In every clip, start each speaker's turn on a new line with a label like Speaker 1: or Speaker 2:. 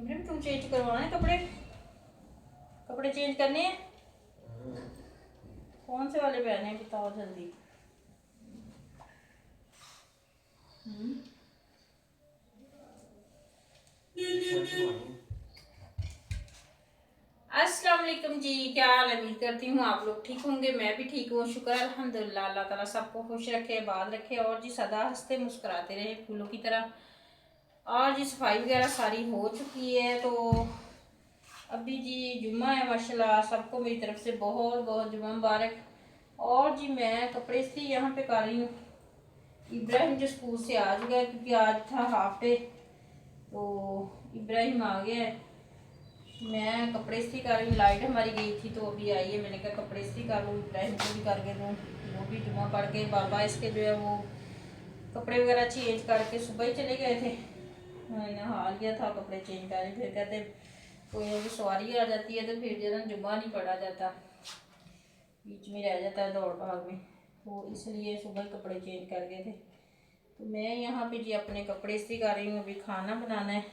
Speaker 1: इमरान तू चेंज करवाना है कपड़े? कपड़े चेंज करने हैं? कौन से वाले पहने हैं बताओ जल्दी। अस्सलाम वालेकुम जी, क्या हाल है? उम्मीद करती हूँ आप लोग ठीक होंगे। मैं भी ठीक हूँ, शुक्र अल्हम्दुलिल्लाह। अल्लाह ताला सबको खुश रखे, आबाद रखे और जी सदा हंसते मुस्कुराते रहे फूलों की तरह। और जी सफाई वगैरह सारी हो चुकी है, तो अभी जी जुम्मा है माशाल्लाह। सबको मेरी तरफ से बहुत बहुत जुम्मा मुबारक। और जी मैं कपड़े से यहाँ पे कर रही हूँ। इब्राहिम जो स्कूल से आ चुका है क्योंकि आज था हाफ डे, तो इब्राहिम आ गया है। मैं कपड़े इस्त्री कर रही हूँ। लाइट हमारी गई थी तो अभी आई है, मैंने कहा कपड़े इस्त्री कर लूँ, इब्राहिम को भी करके दूँ। वो भी जुम्मा पढ़ के बाबा इसके जो है वो कपड़े वगैरह चेंज करके सुबह ही चले गए थे। मैंने नहा लिया था, कपड़े चेंज करे, फिर कहते कोई अभी सवारी आ जाती है तो फिर जो है जुम्मा नहीं पढ़ा जाता, बीच में रह जाता है दौड़ भाग में, तो इसलिए सुबह कपड़े चेंज कर गए थे। तो मैं यहाँ पे जी अपने कपड़े इस्त्री कर रही हूँ। अभी खाना बनाना है,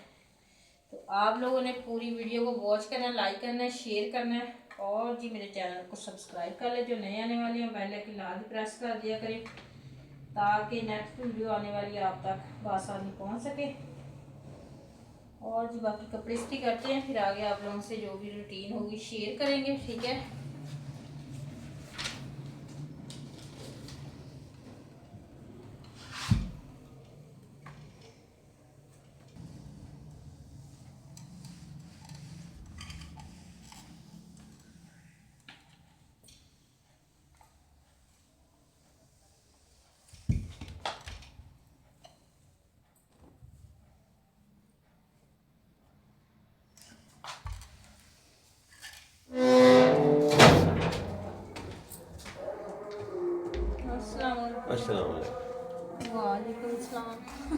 Speaker 1: तो आप लोगों ने पूरी वीडियो को वॉच करना है, लाइक करना है, शेयर करना है और जी मेरे चैनल को सब्सक्राइब कर ले। जो नए आने वाले हैं बेल आइकन लाल प्रेस कर दिया करें ताकि नेक्स्ट वीडियो आने वाली आप तक बआसानी पहुंच सके। और जी बाकी कपड़े इस्त्री करते हैं, फिर आगे आप लोगों से जो भी रूटीन होगी शेयर करेंगे, ठीक है।
Speaker 2: अस्सलाम वालेकुम।
Speaker 1: वालेकुम सलाम।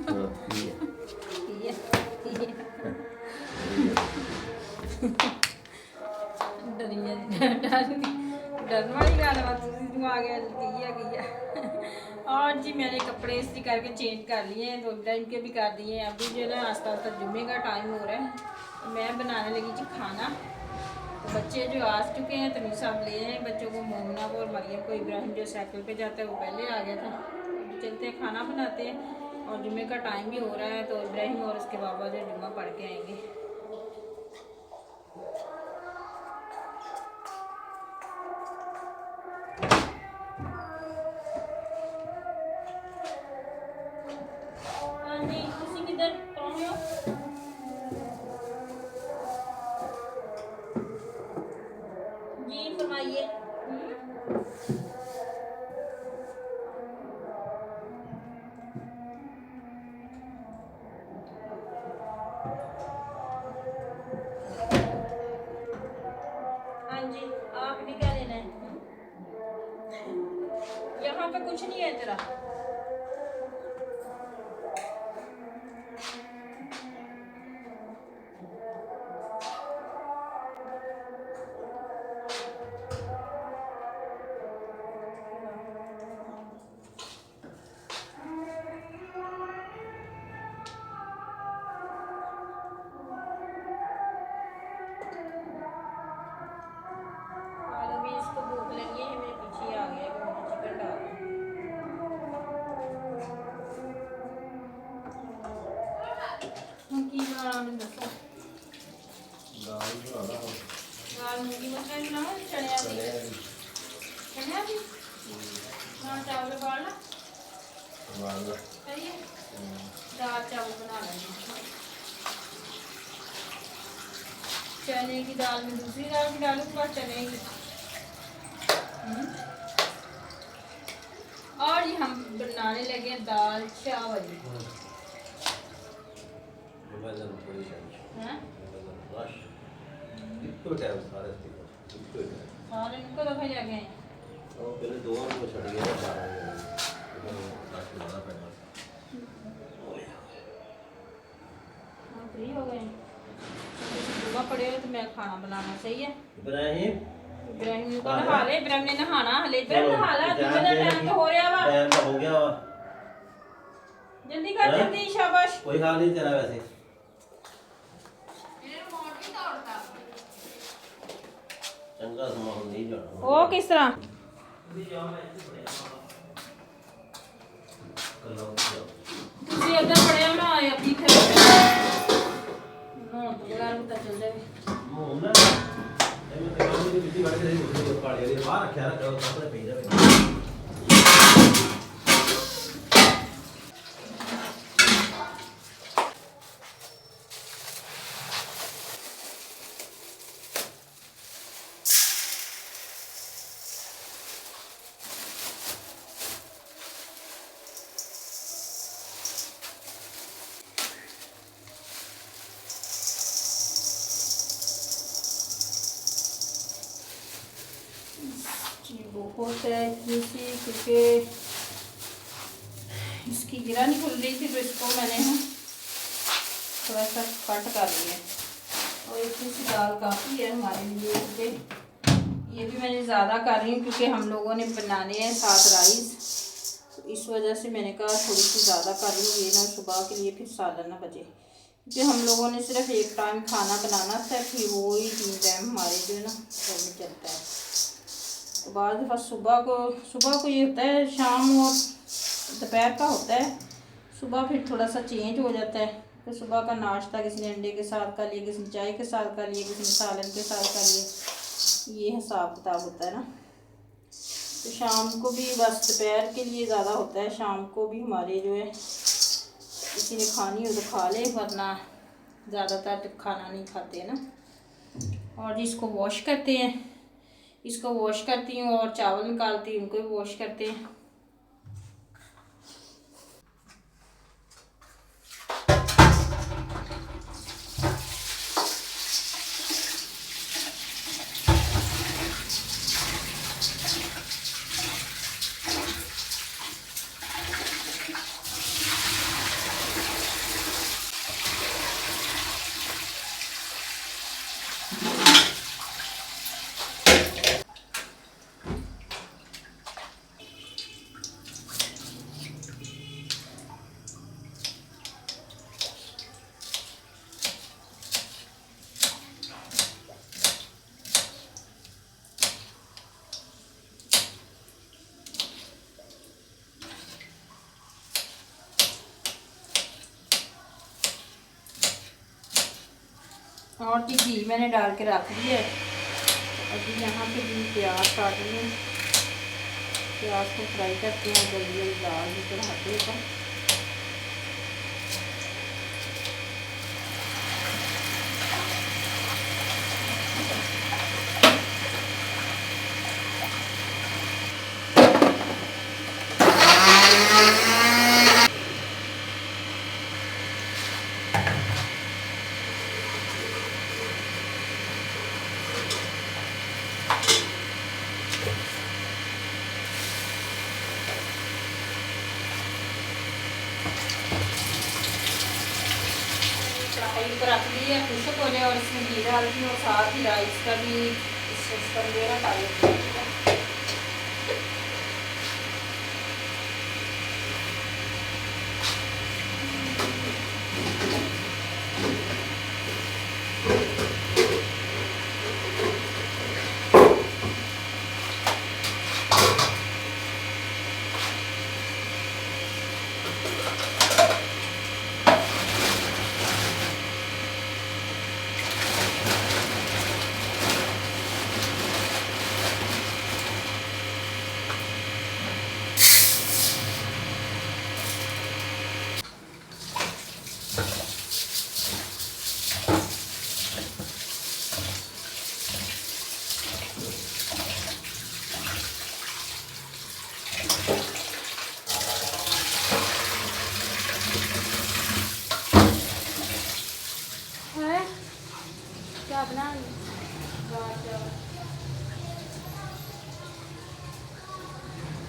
Speaker 2: हाँ, ठीक है।
Speaker 1: डरन वाली गल आ गया। और जी मैंने कपड़े इस्त्री करके चेंज कर लिए हैं, तो इब्राहिम के भी कर दिए हैं। अभी जो है ना आस्ता आस्ता जुम्मे का टाइम हो रहा है, तो मैं बनाने लगी जी खाना। तो बच्चे जो आ चुके हैं, तमीज़ साहब ले हैं बच्चों को, मोमना को और मरियम को। इब्राहिम जो साइकिल पे जाता है वो पहले आ गया था। अभी चलते हैं खाना बनाते हैं, और जुम्मे का टाइम भी हो रहा है, तो इब्राहिम और उसके बाबा जो जुम्मा पढ़ के आएंगे। हाँ जी, तुसी किधर कौन हो? जी फरमाइए। हाँ जी, आपने क्या लेना है? यहाँ पे कुछ नहीं है तेरा। और अभी इसको भूख लगी है, मेरे पीछे ही आ गया कि मुझे चिकन डालना है। की बनाना मैंने दसो। दाल मूंगी मसर की बनाओ, चने की। चने की ना चावल उबालना सही है। दाल चावल बना लेंगे। चने की दाल में दूसरी दाल भी डालूंगा, चने की। और ये हम बनाने लगे दाल चावल। सारे इनको दफे लगे हैं। हाँ, फ्री हो गए जुम्मा पड़े हो तो मैं खाना बनाना सही है। इब्राहिम को नहा ले, इब्राहिम ने नहाना हले। इब्राहिम नहा ला, टाइम तो हो रहा वा। जल्दी कर, जल्दी, शाबाश।
Speaker 2: कोई हाल नहीं तेरा वैसे। चंगा समा नहीं जाना
Speaker 1: वो किस तरह ਤੁਸੀਂ ਇੱਧਰ ਪੜਿਆ ਨਾ ਆਏ ਆਪਣੀ ਫਿਰ ਨਾ ਬਗਾਰ ਪਤਾ ਚੱਲ ਜਾਵੇ
Speaker 2: ਮੋਹਨਾ ਇਹ ਮੈਂ ਕਹਿੰਦਾ ਕਿ ਬਿੱਟੀ ਵੜ ਕੇ ਨਹੀਂ ਮੁੱਕਦੇ ਪਾੜੇ ਦੇ ਬਾਹਰ ਰੱਖਿਆ ਰੱਖਿਆ ਉਹ ਸਾਹਮਣੇ ਪਈ ਜਾਵੇ
Speaker 1: जी बहुत है इतनी सी क्योंकि इसकी गिरा नहीं खुल रही थी तो इसको मैंने थोड़ा सा कट कर लिया और इतनी सी दाल काफ़ी है हमारे लिए क्योंकि ये भी मैंने ज़्यादा कर रही हूँ क्योंकि हम लोगों ने बनाने हैं 7 राइस तो इस वजह से मैंने कहा थोड़ी सी ज़्यादा कर रही हूँ ये ना सुबह के लिए फिर सालन ना बचे क्योंकि हम लोगों ने सिर्फ एक टाइम खाना बनाना था फिर वो ही 3 टाइम हमारे जो है ना घर में चलता है तो बाद दफ़ा सुबह को ये होता है शाम और दोपहर का होता है सुबह फिर थोड़ा सा चेंज हो जाता है तो सुबह का नाश्ता किसी ने अंडे के साथ कर लिया किसी ने चाय के साथ कर लिया किसी ने सालन के साथ कर लिया ये हिसाब किताब होता है ना तो शाम को भी बस दोपहर के लिए ज़्यादा होता है शाम को भी हमारे जो है किसी ने खानी हो तो खा ले वरना ज़्यादातर खाना नहीं खाते हैं ना और इसको वॉश करते हैं इसको वॉश करती हूँ और चावल निकालती हूँ उनको भी वॉश करते हैं और जी घी मैंने डाल के रख दिया है अभी यहाँ पे भी प्याज काट लूँ प्याज को फ्राई करते हैं जल्दी जल्दी दाल भी चढ़ाते हैं कढ़ाई को रख ली है खुशक हो जाए और इसमें घी डाल दी और साथ ही राइस का भी सिस्टम जो है डाल दिया क्या बना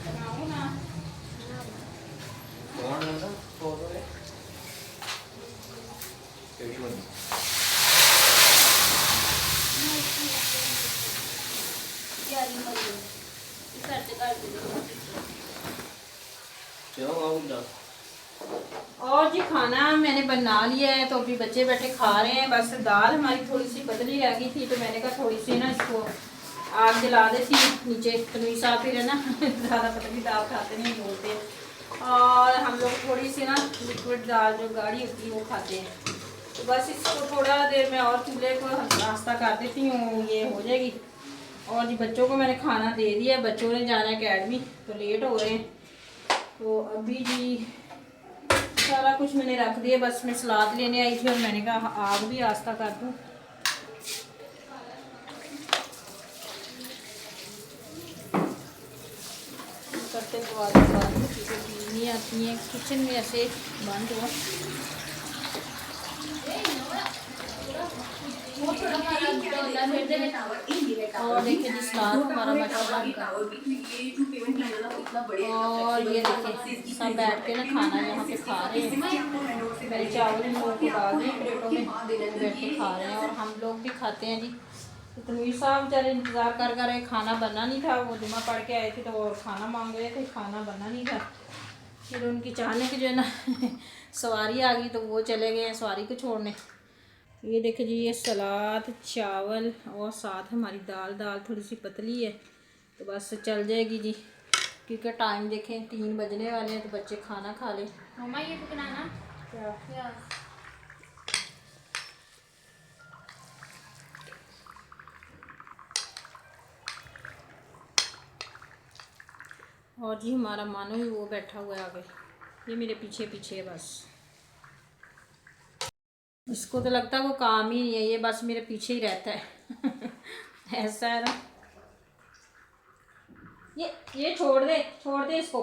Speaker 1: बनाओ ना
Speaker 2: कौन है ना फोटो है केडी बन क्यों आऊंगा
Speaker 1: और जी खाना मैंने बना लिया है तो अभी बच्चे बैठे खा रहे हैं बस दाल हमारी थोड़ी सी पतली रह गई थी तो मैंने कहा थोड़ी सी ना इसको आग जला देती हूँ नीचे। तनवीर साहब फिर है ना ज़्यादा पतली दाल खाते नहीं, बोलते हैं। और हम लोग थोड़ी सी ना लिक्विड दाल जो गाढ़ी होती है वो खाते हैं। तो बस इसको थोड़ा देर में और चूल्हे को नाश्ता कर देती हूँ, ये हो जाएगी। और जी बच्चों को मैंने खाना दे दिया, बच्चों ने जाना है अकेडमी, तो लेट हो रहे हैं। तो अभी जी सारा कुछ मैंने रख दिया, बस मैं सलाद लेने आई थी और मैंने कहा आग भी आस्ता कर दूँ। करते तो आगे चीज़ें नहीं आती हैं, किचन में ऐसे बंद हुआ। और देखिए जी सलाद हमारा माशाल्लाह। और ये देखिए सब बैठ के ना खाना यहाँ पे खा रहे हैं। मेरे चावल इन लोगों को डाल दिए प्लेटों में, बैठ के खा रहे हैं और हम लोग भी खाते हैं जी। तो तनवीर साहब बेचारे इंतज़ार कर रहे, खाना बनना नहीं था, वो जुम्मा पढ़ के आए थे तो और खाना मांग रहे थे, खाना बनना नहीं था। फिर उनकी अचानक जो है ना सवारी आ गई तो वो चले गए हैं सवारी को छोड़ने। ये देखिए जी, ये सलाद चावल और साथ हमारी दाल थोड़ी सी पतली है तो बस चल जाएगी जी, क्योंकि टाइम देखें 3 बजने वाले हैं तो बच्चे खाना खा लें।
Speaker 3: मम्मा ये बनाना
Speaker 1: क्या और जी हमारा मानो ही वो बैठा हुआ है आगे, ये मेरे पीछे पीछे है बस। इसको तो लगता है वो काम ही नहीं है, ये बस मेरे पीछे ही रहता है ऐसा है ना। ये छोड़ दे इसको,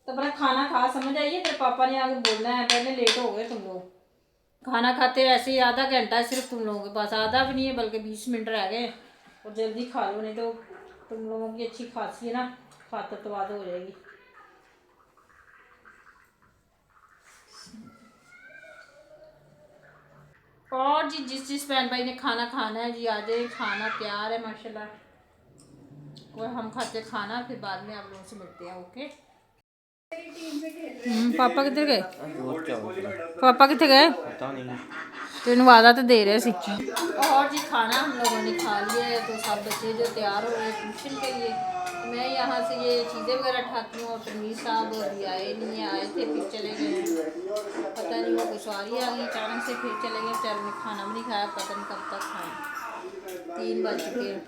Speaker 1: तो अपना खाना खा, समझ आइए। तेरे पापा ने आगे बोलना है, पहले लेट हो गए तुम लोग। खाना खाते ऐसे ही आधा घंटा है सिर्फ तुम लोगों के पास, आधा भी नहीं है बल्कि 20 मिनट रह गए। और जल्दी खा लो नहीं तो तुम लोगों की अच्छी खासी है ना खातरवाद हो जाएगी। और जी जिस बहन भाई ने खाना खाना है जी आ जाए, खाना तैयार है माशाल्लाह। और हम खाते खाना, फिर बाद में आप लोगों से मिलते हैं। ओके। पापा किधर गए? पापा कितने गए? तेन वादा तो दे रहे सी। और जी खाना हम लोगों ने खा लिया है तो सब बच्चे जो तैयार हो रहे हैं ट्यूशन के लिए। मैं यहाँ से ये चीज़ें वगैरह उठाती हूँ और तनवीर साहब अभी आए नहीं है, आए थे फिर चले गए हैं। पता नहीं वो गुस्वारी आ गई अचानक से, फिर चले गए। चल मैं खाना भी नहीं खाया, पता नहीं कब तक खाएँ, 3 बज चुके हैं।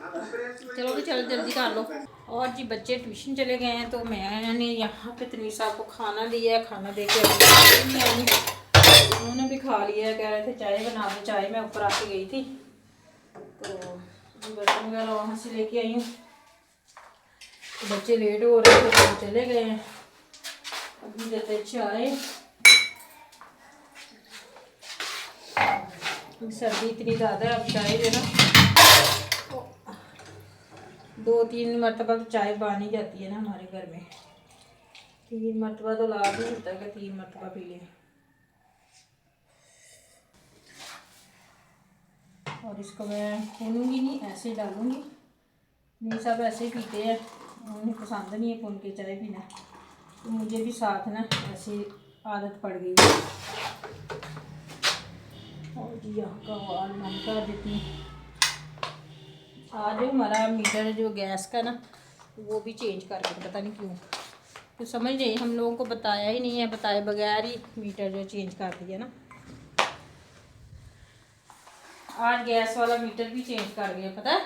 Speaker 1: चलो भी चलो जल्दी कर लो। और जी बच्चे ट्यूशन चले गए हैं तो मैंने यहाँ पे तनवीर साहब को खाना दिया है, खाना दे के नहीं आई, उन्होंने भी खा लिया है। कह रहे थे चाय बना दो, चाय मैं ऊपर आके गई थी तो बर्तन वगैरह वहाँ से लेके आई हूँ। तो बच्चे लेट हो रहे थे तो चले गए हैं, अभी देते चाय। सर्दी इतनी ज़्यादा है, अब चाय जो ना 2-3 मरतबा तो चाय बन जाती है ना हमारे घर में। 3 मरतबा तो लाभ ही होता है कि 3 मरतबा पी लें। और इसको मैं भूनूंगी नहीं, ऐसे डालूंगी। नहीं सब ऐसे ही पीते हैं, उन्हें पसंद नहीं है भून के चाय पीना, तो मुझे भी साथ ना ऐसी आदत पड़ गई है। और जी यहाँ का वाल बंद कर देती हूँ। आज हमारा मीटर जो गैस का ना वो भी चेंज कर दिया, पता नहीं क्यों, तो समझ नहीं, हम लोगों को बताया ही नहीं है, बताए बगैर ही मीटर जो चेंज कर दिया ना। आज गैस वाला मीटर भी चेंज कर गया, पता है?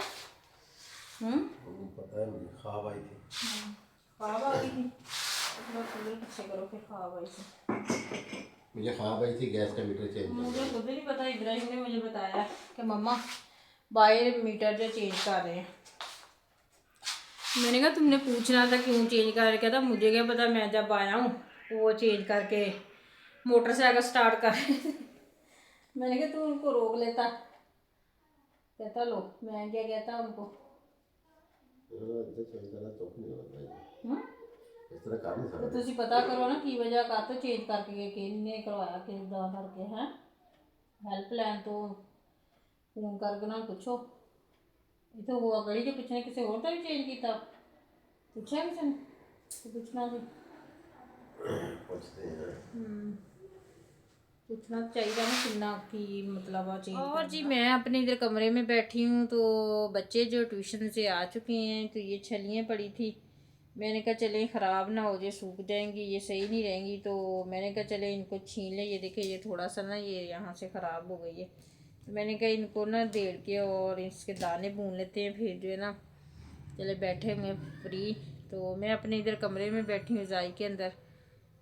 Speaker 2: पता है मुझे, ख्वाब आई थी।
Speaker 1: ख्वाब आ गई थी? अपना कूलर पीछे करो, फिर ख्वाब आई थी।
Speaker 2: मुझे ख्वाब आई थी गैस का मीटर चेंज करना।
Speaker 1: मुझे खुद नहीं पता, इब्राहिम ने मुझे बताया कि मम्मा बाहर मीटर जो चेंज कर रहे हैं। मैंने कहा तुमने पूछना था क्यों चेंज कर, कहता मुझे क्या पता, मैं जब आया हूँ वो चेंज करके मोटरसाइकिल स्टार्ट कर मैंने कहा तू उनको रोक लेता, कहता लो मैं क्या कहता उनको।
Speaker 2: इस तरह कर नहीं
Speaker 1: तो
Speaker 2: सकते।
Speaker 1: तुसी पता करो ना की वजह कर तो चेंज करके किन्ने करवाया किदा करके हैं, हेल्पलाइन तो फोन करके ना पूछो। इतना हुआ गली के पिछले किसी और का भी चेंज किया, पूछा किसी ने? तो पूछना सी,
Speaker 2: पूछते हैं।
Speaker 1: पूछना चाहिए ना कितना की मतलब चेंज। और जी मैं अपने इधर कमरे में बैठी हूँ, तो बच्चे जो ट्यूशन से आ चुके हैं, तो ये छलियाँ पड़ी थी, मैंने कहा चले ख़राब ना हो जाए, सूख जाएंगी, ये सही नहीं रहेंगी, तो मैंने कहा चले इनको छीन लें। ये देखे ये थोड़ा सा ना ये यहाँ से ख़राब हो गई है, तो मैंने कहा इनको ना देड़ के और इसके दाने भून लेते हैं, फिर जो है ना चले बैठे हुए फ्री। तो मैं अपने इधर कमरे में बैठी हूँ रज़ाई के अंदर।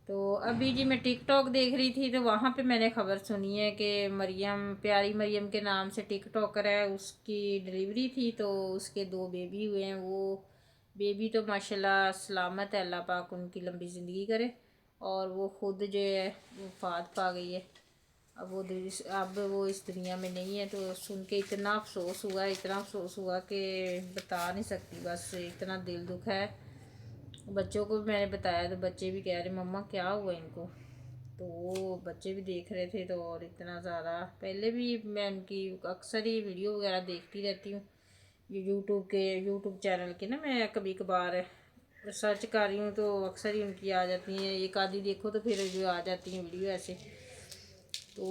Speaker 1: तो अभी जी मैं टिकटॉक देख रही थी, तो वहाँ पे मैंने ख़बर सुनी है कि मरियम, प्यारी मरियम के नाम से टिकटॉकर है, उसकी डिलीवरी थी, तो उसके 2 बेबी हुए हैं। वो बेबी तो माशाल्लाह सलामत है, अल्लाह पाक उनकी लंबी ज़िंदगी करे, और वो ख़ुद जो है वफ़ात पा गई है। अब वो इस दुनिया में नहीं है। तो सुन के इतना अफसोस हुआ, इतना अफसोस हुआ कि बता नहीं सकती, बस इतना दिल दुख है। बच्चों को भी मैंने बताया, तो बच्चे भी कह रहे मम्मा क्या हुआ इनको, तो वो बच्चे भी देख रहे थे। तो और इतना ज़्यादा, पहले भी मैं उनकी अक्सर ही वीडियो वगैरह देखती रहती हूँ, ये यूट्यूब चैनल के ना, मैं कभी कभार सर्च कर रही हूँ तो अक्सर ही उनकी आ जाती हैं, एक आधी देखो तो फिर जो आ जाती हैं वीडियो ऐसे। तो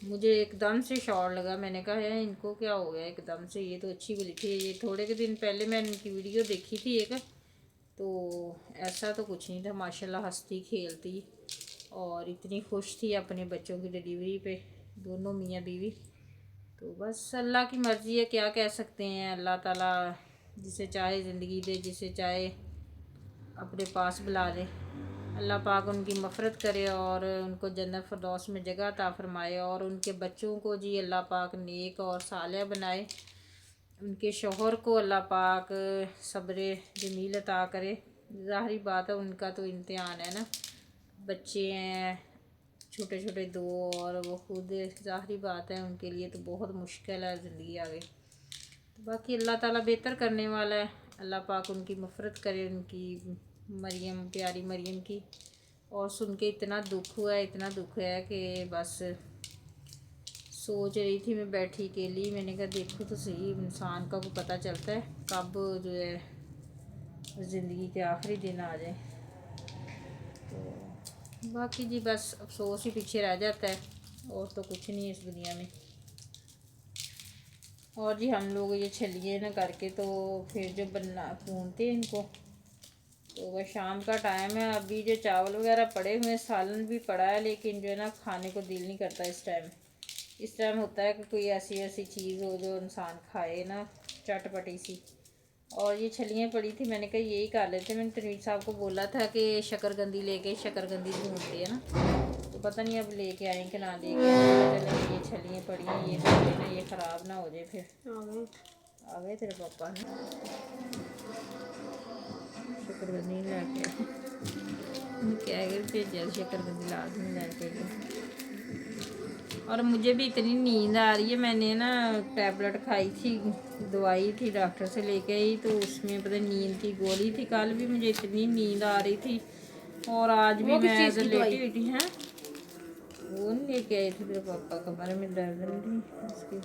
Speaker 1: मुझे एकदम से शॉक लगा, मैंने कहा है इनको क्या हो गया एकदम से, ये तो अच्छी वाली थी। ये थोड़े के दिन पहले मैंने इनकी वीडियो देखी थी एक, तो ऐसा तो कुछ नहीं था, माशाल्लाह हंसती खेलती और इतनी खुश थी अपने बच्चों की डिलीवरी पे, दोनों मियाँ बीवी। तो बस अल्लाह की मर्ज़ी है, क्या कह सकते हैं। अल्लाह ताला जिसे चाहे ज़िंदगी दे, जिसे चाहे अपने पास बुला ले। अल्लाह पाक उनकी मफ़रत करे और उनको जन्नत फ़िरदौस में जगह अता फ़रमाए, और उनके बच्चों को जी अल्लाह पाक नेक और सालेह बनाए। उनके शौहर को अल्लाह पाक सब्र जमील अता करे। ज़ाहिरी बात है उनका तो इम्तिहान है ना, बच्चे हैं छोटे छोटे 2, और वो खुद, ज़ाहिरी बात है उनके लिए तो बहुत मुश्किल है ज़िंदगी आगे। तो बाकी अल्लाह ताला बेहतर करने वाला है, अल्लाह पाक उनकी मफ़रत करे, उनकी मरियम, प्यारी मरियम की। और सुन के इतना दुख हुआ है, इतना दुख है कि बस सोच रही थी मैं बैठी अकेली, मैंने कहा देखो तो सही, इंसान का को पता चलता है कब जो है ज़िंदगी के आखिरी दिन आ जाए। तो बाकी जी बस अफसोस ही पीछे रह जाता है, और तो कुछ नहीं है इस दुनिया में। और जी हम लोग ये छलिए ना करके, तो फिर जो बनना भूनते हैं इनको, तो वह शाम का टाइम है। अभी जो चावल वगैरह पड़े हुए, सालन भी पड़ा है, लेकिन जो है ना खाने को दिल नहीं करता इस टाइम। इस टाइम होता है कि कोई ऐसी ऐसी चीज़ हो जो इंसान खाए ना, चटपटी सी। और ये छलियाँ पड़ी थी, मैंने कहा यही कर लेते। मैंने तनवीर साहब को बोला था कि शकरकंदी लेके, शकरकंदी भूनते हैं ना, तो पता नहीं अब लेके आए कि ना लेके आए। चले ये छलियाँ पड़ी हैं, ये ना ये ख़राब ना हो जाए। फिर आ गए तेरे पापा ने शकरकंदी लैके, क्या भेजा शकरकंदी लाजमी लैके। और मुझे भी इतनी नींद आ रही है, मैंने ना टैबलेट खाई थी, दवाई थी डॉक्टर से लेके आई, तो उसमें पता नींद की गोली थी। कल भी मुझे इतनी नींद आ रही थी, और आज भी मैं इधर लेटी हुई थी। हैं वो नहीं लेके आए थे मेरे पापा, कमरे में दर्द नहीं थी उसकी।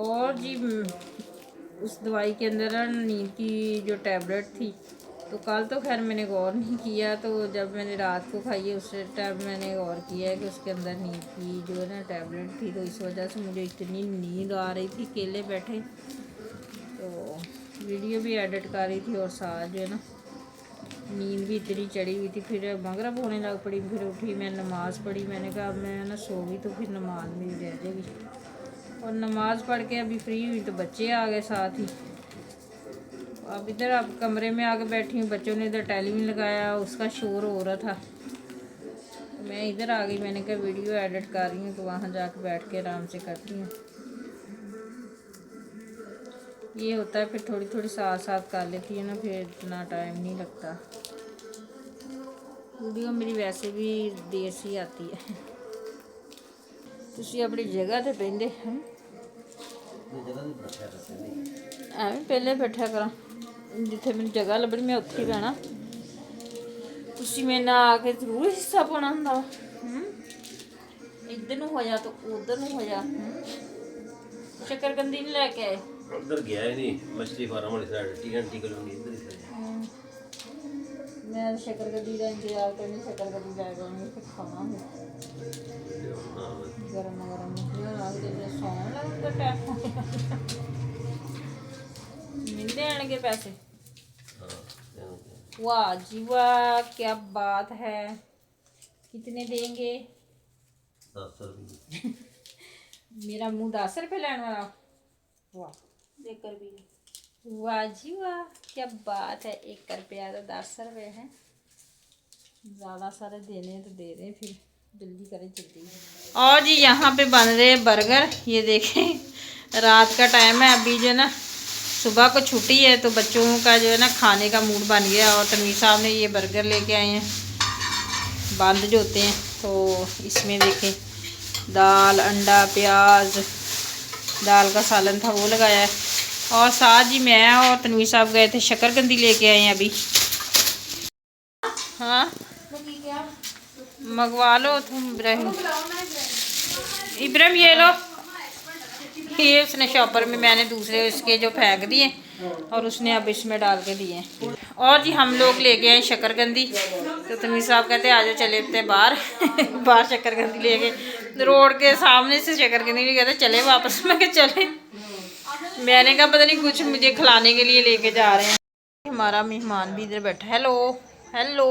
Speaker 1: और जी उस दवाई के अंदर नींद की जो टैबलेट थी, तो कल तो खैर मैंने गौर नहीं किया, तो जब मैंने रात को खाई है उस टाइम मैंने गौर किया है कि उसके अंदर नींद की जो है ना टैबलेट थी। तो इस वजह से मुझे इतनी नींद आ रही थी, अकेले बैठे, तो वीडियो भी एडिट कर रही थी और साथ जो है ना नींद भी इतनी चढ़ी हुई थी। फिर मगरिब होने लग पड़ी, फिर उठी, मैं नमाज़ पढ़ी। मैंने कहा अब मैं ना सो गई तो फिर नमाज मेरी रह जाएगी। और नमाज़ पढ़ के अभी फ्री हुई तो बच्चे आ गए साथ ही। अब इधर अब कमरे में आके बैठी हूँ, बच्चों ने इधर टेलीविज़न लगाया, उसका शोर हो रहा था, तो मैं इधर आ गई। मैंने कहा वीडियो एडिट कर रही हूँ, तो वहाँ जाके बैठ के आराम से करती हूँ। ये होता है, फिर थोड़ी थोड़ी साथ साथ कर लेती है ना, फिर इतना टाइम नहीं लगता। वीडियो मेरी वैसे भी देर से ही आती है। तुसी अपनी जगह ते बहिंदे ਐਵੇਂ ਪਹਿਲੇ ਬੈਠਿਆ ਕਰਾਂ, ਜਿੱਥੇ ਮੈਨੂੰ ਜਗ੍ਹਾ ਲੱਭਣੀ ਮੈਂ ਉੱਥੇ ਹੀ ਬਹਿਣਾ। ਤੁਸੀਂ ਮੇਰੇ ਨਾਲ ਆ ਕੇ ਜ਼ਰੂਰ ਹਿੱਸਾ ਪਾਉਣਾ ਹੁੰਦਾ। ਇੱਧਰ ਨੂੰ ਹੋ ਜਾ ਤੂੰ ਉੱਧਰ ਨੂੰ ਹੋ ਜਾ। शकरकंदी नहीं लेके आए,
Speaker 2: उधर गया ही नहीं, मछली फार्म वाली साइड टी कॉलोनी इधर ही साइड।
Speaker 1: मैं शकरकंदी का इंतजार करनी, शकरकंदी जाया करूँगी फिर खावांगे गरम गरम सोन लगता टाइम मिलते आएंगे पैसे। वाह जी वाह, क्या बात है। कितने देंगे?
Speaker 2: 10 रुपये।
Speaker 1: मेरा मुंह 10 रुपये लेने वाला। वाह, 1 रुपये। वाह जी वाह, क्या बात है। 1 रुपया तो 10 रुपये है। ज़्यादा सारे देने तो दे दें, फिर जल्दी करें जल्दी। और जी यहाँ पे बन रहे हैं बर्गर। ये देखें रात का टाइम है, अभी जो है ना सुबह को छुट्टी है तो बच्चों का जो है ना खाने का मूड बन गया। और तनवीर साहब ने ये बर्गर लेके आए हैं, बंद जो होते हैं। तो इसमें देखें दाल, अंडा, प्याज, दाल का सालन था वो लगाया है। और साथ जी मैं और तनवीर साहब गए थे शकरकंदी लेके आए हैं अभी। हाँ मंगवा लो तुम इब्राहिम। इब्राहिम ये लो, ये उसने शॉपर में मैंने दूसरे उसके जो फेंक दिए और उसने अब इसमें डाल के दिए। और जी हम लोग लेके आए शकरकंदी। तो तनवीर साहब कहते आ जाओ चले थे बाहर बाहर शकरकंदी लेके, रोड के सामने से शकरकंदी नहीं कहते चले वापस। मैं के चले, मैंने कहा पता नहीं कुछ मुझे खिलाने के लिए लेके जा रहे हैं। हमारा मेहमान भी इधर बैठा। Hello hello.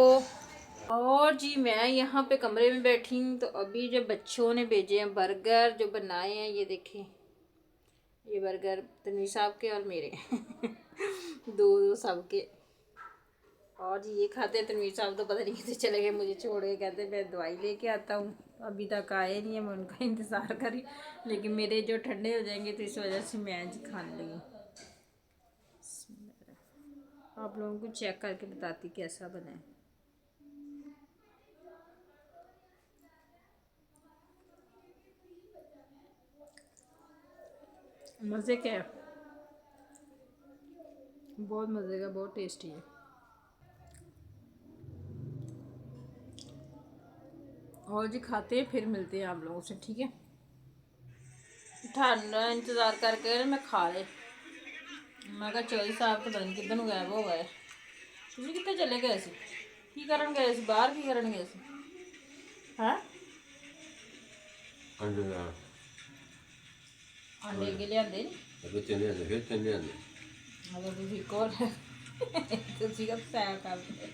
Speaker 1: और जी मैं यहाँ पे कमरे में बैठी हूँ। तो अभी जब बच्चों ने भेजे हैं बर्गर जो बनाए हैं, ये देखें ये बर्गर तनवीर साहब के और मेरे दो सबके। और जी ये खाते हैं। तनवीर साहब तो पता नहीं कितने चले गए, मुझे छोड़ के कहते मैं दवाई लेके आता हूँ। अभी तक आए नहीं है, मैं उनका इंतज़ार करी। लेकिन मेरे जो ठंडे हो जाएंगे तो इस वजह से मैं जी खाने लगी। आप लोगों को चेक करके बताती कैसा बना है। मज़े क्या है, बहुत मज़े का, बहुत टेस्टी है। और जी खाते हैं फिर मिलते हैं आप लोगों से, ठीक है। ठंडा इंतज़ार करके मैं खा ले। मैं कहा चौधरी साहब तो पता नहीं किधर ਨੂੰ गायब हो गए। ਤੁਸੀਂ ਕਿੱਥੇ ਚਲੇ ਗਏ ਸੀ? ਕੀ ਕਰਨ ਗਏ ਸੀ ਬਾਹਰ? ਕੀ ਕਰਨ ਗਏ ਸੀ? ਹਾਂ अंडे के लिਆਂਦੇ ਨਹੀਂ? अगर ਤੁਸੀਂ ਕੋਲ ਤੁਸੀਂ ਕਦ ਸੈਰ ਕਰਦੇ